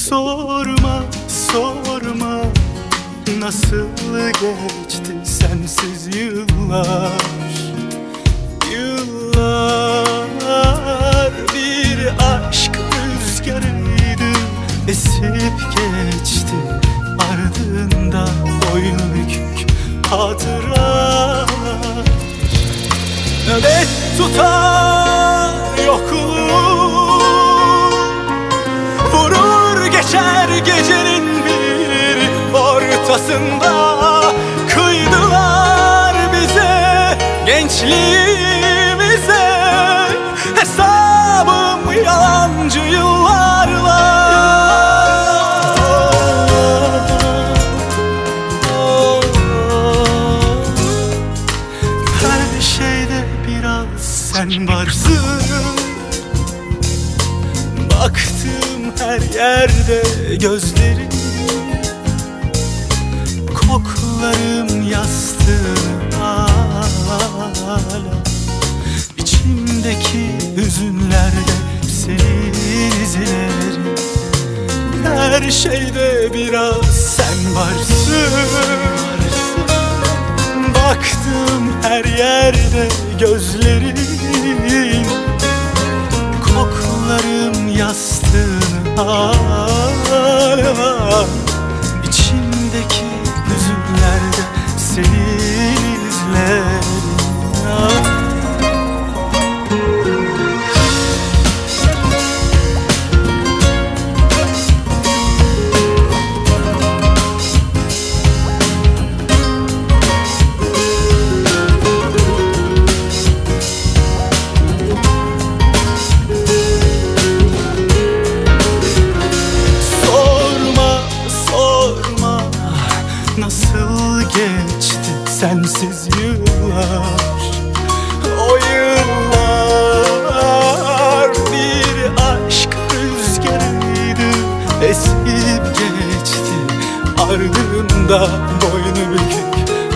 Sorma, sorma, nasıl geçti sensiz yıllar. Yıllar bir aşk rüzgarıydı, esip geçti. Ardında boynu bükük hatıralar. Nöbet tutar yokluğum, vurur geçer gecenin bir ortasında. Kıydılar bize, gençliğimize, hesabım yalancı yıllarla. Her şeyde biraz sen varsın. Baktım her yerde gözlerin, koklarım yastığın hala. İçimdeki hüzünlerde senin izlerin. Her şeyde biraz sen varsın. Baktım her yerde gözlerin, koklarım yastığın hala. İçimdeki hüzünlerde senin izlerin. Nasıl geçti sensiz yıllar. O yıllar bir aşk rüzgarıydı, esip geçti. Ardında boynu bükük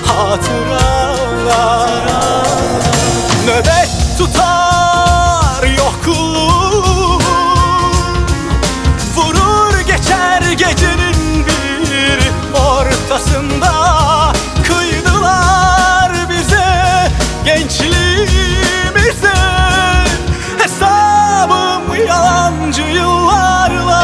hatıralar. Nöbet tutar yokluğum, vurur geçer gecenin bir ortasında. Kıydılar bize, gençliğimize, hesabım yalancı yıllarla.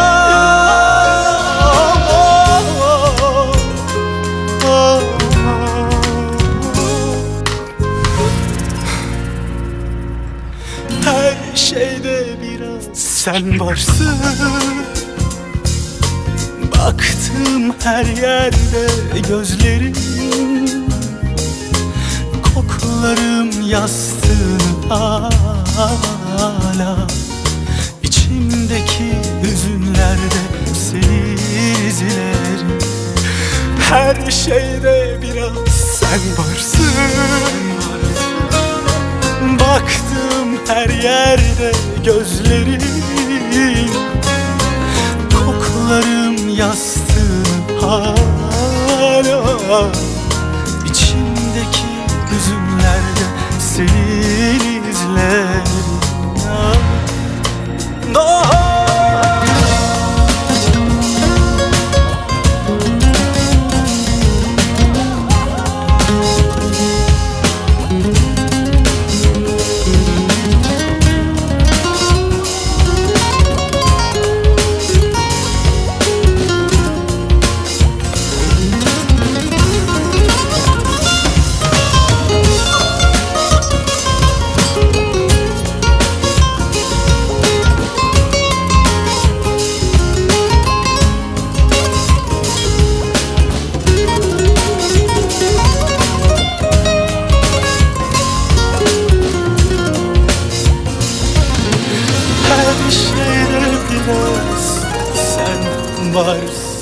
Her şeyde biraz sen varsın. Baktım her yerde gözlerin, koklarım yastığın hala. İçimdeki hüzünlerde senin izlerin. Her şeyde biraz sen varsın. Baktım her yerde gözlerin, koklarım yastığın hala. İçimdeki hüzünlerde senin izlerin. Her şeyde biraz sen varsın.